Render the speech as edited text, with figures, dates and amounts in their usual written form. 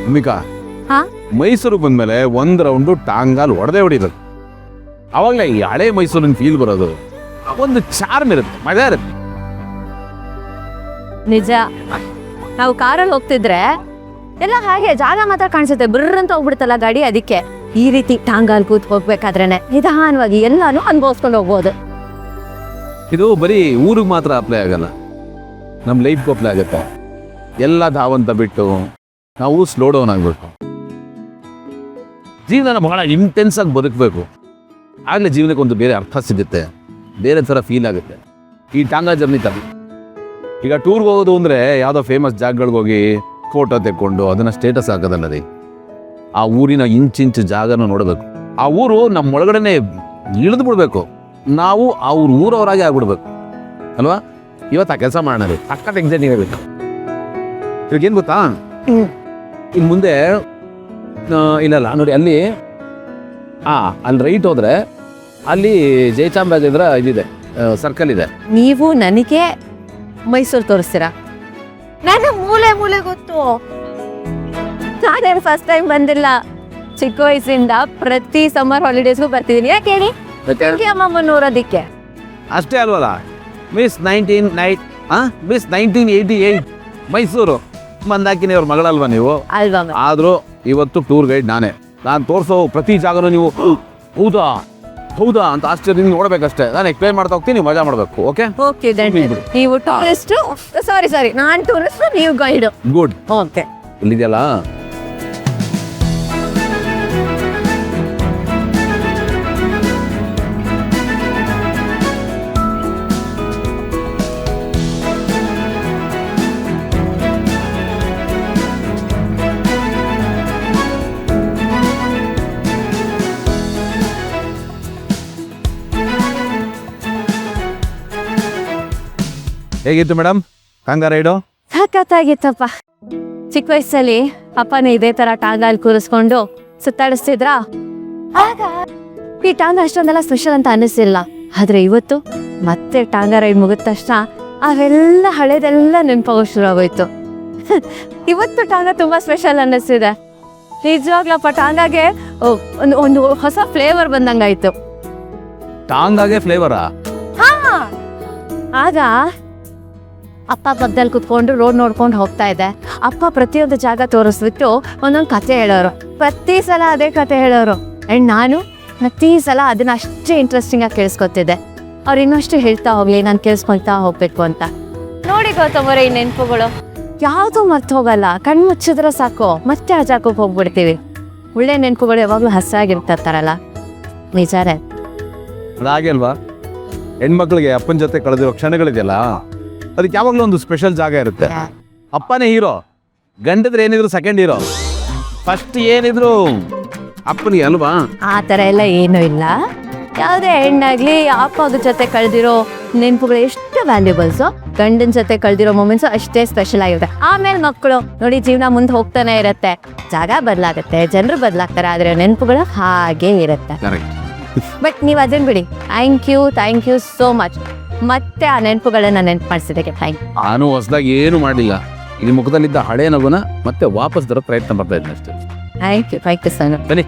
ಭೂಮಿಕಾ, ಹಾ ಮೈಸೂರಿಗೆ ಬಂದ್ಮೇಲೆ ಒಂದ್ ರೌಂಡು ಟಾಂಗಾಲ್ ಹೊಡೆದೇ ಹೊಡಿಬೇಕು. ಅವಾಗಲೇ ಈ ಹಳೆ ಮೈಸೂರಿನ ಫೀಲ್ ಬರೋದು. ಒಂದು ಚಾರ್ಮ್ ಇರುತ್ತೆ, ಮಜಾ ಇರುತ್ತೆ. ನಿಜ. ನಾವು ಕಾರಲ್ಲಿ ಹೋಗ್ತಿದ್ರೆ ಎಲ್ಲ ಹಾಗೆ ಜಾಗ ಮಾತ್ರ ಕಾಣಿಸುತ್ತೆ, ಬ್ರರ್ ಅಂತ ಹೋಗ್ಬಿಡುತ್ತಲ್ಲ ಗಾಡಿ. ಅದಕ್ಕೆ ಈ ರೀತಿ ಟಾಂಗಾಲ್ ಕೂತ್ ಹೋಗ್ಬೇಕಾದ್ರೇನೆ ನಿಧಾನವಾಗಿ ಎಲ್ಲಾನು ಅನುಭವಿಸ್ಕೊಂಡು ಹೋಗ್ಬೋದು. ಇದು ಬರೀ ಊರಿಗೆ ಮಾತ್ರ ಅಪ್ಲೈ ಆಗಲ್ಲ, ನಮ್ಮ ಲೈಫ್ಗೂ ಅಪ್ಲೈ ಆಗುತ್ತೆ. ಎಲ್ಲ ಧಾವಂತ ಬಿಟ್ಟು ನಾವು ಸ್ಲೋ ಡೌನ್ ಆಗಬೇಕು. ಜೀವನ ಬಹಳ ಇಂಟೆನ್ಸ್ ಆಗಿ ಬದುಕಬೇಕು. ಆಗಲೇ ಜೀವನಕ್ಕೆ ಒಂದು ಬೇರೆ ಅರ್ಥ ಸಿಗುತ್ತೆ, ಬೇರೆ ಥರ ಫೀಲ್ ಆಗುತ್ತೆ. ಈ ಟಾಂಗಾ ಜರ್ನಿ ತರ ಈಗ ಟೂರ್ಗೆ ಹೋಗೋದು ಅಂದರೆ ಯಾವುದೋ ಫೇಮಸ್ ಜಾಗಗಳಿಗೆ ಹೋಗಿ ಫೋಟೋ ತೆಕ್ಕೊಂಡು ಅದನ್ನು ಸ್ಟೇಟಸ್ ಹಾಕೋದಲ್ಲ ರೀ. ಆ ಊರಿನ ಇಂಚಿಂಚು ಜಾಗನ ನೋಡಬೇಕು. ಆ ಊರು ನಮ್ಮ ಒಳಗಡೆನೆ ಇಳಿದು ಬಿಡ್ಬೇಕು. ನಾವು ಅವ್ರ ಊರವರಾಗೆ ಆಗ್ಬಿಡ್ಬೇಕು ಅಲ್ವಾ? ಇವತ್ತು ಆ ಕೆಲಸ ಮಾಡೋಣ ರೀ. ಸಖತ್ ಎಕ್ಸೈಟಿಂಗ್ ಆಗಬೇಕು. ಇವಾಗೇನು ಗೊತ್ತಾ, ಇನ್ನು ಮುಂದೆ ಇಲ್ಲಲ್ಲ ನೋಡಿ, ಅಲ್ಲಿ ಅಲ್ಲಿ ರೈಟ್ ಹೋದ್ರೆ ಅಲ್ಲಿ ಜಯಚಾಮರಾಜೇಂದ್ರ ಇದಿದೆ, ಸರ್ಕಲ್ ಇದೆ. ನೀವು ನನಗೆ ಮೈಸೂರು ತೋರಿಸ್ತೀರಾ? ನಾನು ಮೂಲೆ ಮೂಲೆ ಗೊತ್ತು. ನಾನೇನು ಫಸ್ಟ್ ಟೈಮ್ ಬಂದಿಲ್ಲ. ಚಿಕ್ಕ ವಯಸ್ಸಿಂದ ಪ್ರತಿ ಸಮ್ಮರ್ ಹಾಲಿಡೇಸ್ಗೂ ಬರ್ತಿದ್ದೀನಿ. ಯಾಕೆ ಹೇಳಿ? ಅಮ್ಮಮ್ಮ ನೋಡೋದಿಕ್ಕೆ ಅಷ್ಟೇ ಅಲ್ವಲ್ಲ. ಮಿಸ್ 1988 ಮೈಸೂರು ಮಂದಾಕಿನಿ ಅವ್ರ ಮಗಳಲ್ವಾ ನೀವು? ಅಲ್ವಾ? ಆದರೂ ಇವತ್ತು ಟೂರ್ ಗೈಡ್ ನಾನೇ. ನಾನು ತೋರಿಸೋ ಪ್ರತಿ ಜಾಗನೂ ನೀವು ಹೌದಾ ಹೌದಾ ಅಂತ ಆಶ್ಚರ್ಯ ನೋಡ್ಬೇಕಷ್ಟೇ. ನಾನು ಎಕ್ಸ್ಪ್ಲೈನ್ ಮಾಡ್ತಾ ಹೋಗ್ತೀನಿ, ನೀವು ಮಜಾ ಮಾಡಬೇಕು. Okay okay. ನೀವು ಟೂರಿಸ್ಟ್, ಸಾರಿ ನಾನು ಟೂರಿಸ್ಟ್, ನೀವು ಗೈಡ್. ಗುಡ್. ಓಕೆ. ಇಲ್ಲಿದೆಯಲ್ಲ, ಹೇಗಿತ್ತು ಮೇಡಮ್ ಟಾಂಗಾ ರೈಡು? ಸಖತ್ತಾಗಿತ್ತಪ್ಪ. ಚಿಕ್ಕ ವಯಸ್ಸಲ್ಲಿ ಅಪ್ಪನ ಇದೇ ತರ ಟಾಂಗಾಲ್ ಕೂರಿಸ್ಕೊಂಡು ಸುತ್ತಾಡಿಸ್ತಿದ್ರಾ. ಆಗ ಈ ಟಾಂಗಾ ಅಷ್ಟೊಂದೆಲ್ಲ ಸ್ಪೆಷಲ್ ಅಂತ ಅನ್ನಿಸಿಲ್ಲ. ಆದ್ರೆ ಇವತ್ತು ಮತ್ತೆ ಟಾಂಗಾ ರೈಡ್ ಮುಗಿದ ತಕ್ಷಣ ಅವೆಲ್ಲ ಹಳೇದೆಲ್ಲ ನೆನಪಾಗೋ ಶುರು ಆಗೋಯ್ತು. ಇವತ್ತು ಟಾಂಗಾ ತುಂಬಾ ಸ್ಪೆಷಲ್ ಅನ್ನಿಸ್ತಿದೆ. ನಿಜವಾಗ್ಲಪ್ಪ, ಟಾಂಗಾಗೆ ಒಂದು ಹೊಸ ಫ್ಲೇವರ್ ಬಂದಂಗಾಯ್ತು. ಟಾಂಗಾಗೆ ಫ್ಲೇವರಾ? ಆಗ ಅಪ್ಪ ಪಕ್ಕದಲ್ಲಿ ಕುತ್ಕೊಂಡು ರೋಡ್ ನೋಡ್ಕೊಂಡು ಹೋಗ್ತಾ ಇದ್ದೆ. ಅಪ್ಪ ಪ್ರತಿಯೊಂದು ಜಾಗ ತೋರಿಸ್ಬಿಟ್ಟು ಒಂದೊಂದು ಕತೆ ಹೇಳೋರು. ಪ್ರತಿ ಸಲ ಅದೇ ಕತೆ ಹೇಳೋರು. ಆ್ಯಂಡ್ ನಾನು ಪ್ರತಿ ಸಲ ಅದನ್ನ ಅಷ್ಟೇ ಇಂಟ್ರೆಸ್ಟಿಂಗ್ ಆಗಿ ಕೇಳಿಸ್ಕೊತಿದ್ದೆ. ಅವ್ರು ಇನ್ನಷ್ಟು ಹೇಳ್ತಾ ಹೋಗ್ಲಿ, ನಾನು ಕೇಳಿಸ್ಕೊಳ್ತಾ ಹೋಗ್ಬೇಕು ಅಂತ. ನೋಡಿ ಗೌತಮರೇ, ಈ ನೆನಪುಗಳು ಯಾವುದೂ ಮರ್ತು ಹೋಗಲ್ಲ. ಕಣ್ಣು ಮುಚ್ಚಿದ್ರೆ ಸಾಕು ಮತ್ತೆ ಆ ಜಾಗಕ್ಕೆ ಹೋಗ್ಬಿಡ್ತೀವಿ. ಒಳ್ಳೆ ನೆನಪುಗಳು ಯಾವಾಗಲೂ ಹಸಿರಾಗಿರ್ತಾರಲ್ಲ, ನಿಜಾರೇ. ಅದಾಗೆ ಅಲ್ವಾ, ಹೆಣ್ಮಕ್ಳಿಗೆ ಅಪ್ಪನ ಜೊತೆ ಕಳೆದಿರೋ ಕ್ಷಣಗಳಿದೆಯಲ್ಲ, ಅದಕ್ಕೆ ಯಾವಾಗಲೂ ಒಂದು ಸ್ಪೆಷಲ್ ಜಾಗ ಇರುತ್ತೆ. ಅಪ್ಪನೇ ಹೀರೋ, ಗಂಡದ್ರೆ ಏನಿದ್ರು ಸೆಕೆಂಡ್ ಹೀರೋ, ಫಸ್ಟ್ ಏನಿದ್ರು ಅಪ್ಪನಿಗೆ ಅಲ್ವಾ? ಆ ಥರ ಎಲ್ಲ ಏನೂ ಇಲ್ಲ. ಯಾವುದೇ ಹೆಣ್ಣಾಗ್ಲಿ ಅಪ್ಪದ ಜೊತೆ ಕಳೆದಿರೋ ನೆನಪುಗಳು ಎಷ್ಟು ವ್ಯಾಲ್ಯೂಬಲ್ಸು, ಗಂಡನ ಜೊತೆ ಕಳೆದಿರೋ ಮೂಮೆಂಟ್ಸು ಅಷ್ಟೇ ಸ್ಪೆಷಲ್ ಆಗಿರುತ್ತೆ. ಆಮೇಲೆ ಮಕ್ಕಳು ನೋಡಿ, ಜೀವನ ಮುಂದೆ ಹೋಗ್ತಾನೆ ಇರುತ್ತೆ, ಜಾಗ ಬದಲಾಗುತ್ತೆ, ಜನರು ಬದಲಾಗ್ತಾರೆ, ಆದರೆ ನೆನಪುಗಳು ಹಾಗೇ ಇರುತ್ತೆ. ಬಟ್ ನೀವು ಅದನ್ನ ಬಿಡಿ. Thank you so much. ಮತ್ತೆ ಆ ನೆನಪುಗಳನ್ನ ನೆನಪು ಮಾಡಿಸಿದಕ್ಕೆ ಥ್ಯಾಂಕ್ ಯು. ನಾನು ಹೊಸದಾಗಿ ಏನು ಮಾಡಲಿಲ್ಲ. ಇಲ್ಲಿ ಮುಖದಲ್ಲಿದ್ದ ಹಳೆ ನಗುನ ಮತ್ತೆ ವಾಪಸ್ ಬರೋ ಪ್ರಯತ್ನ ಮಾಡ್ತಾ ಇದ್ದೀನಿ ಅಷ್ಟೇ. Thank you sir. ಬನ್ನಿ.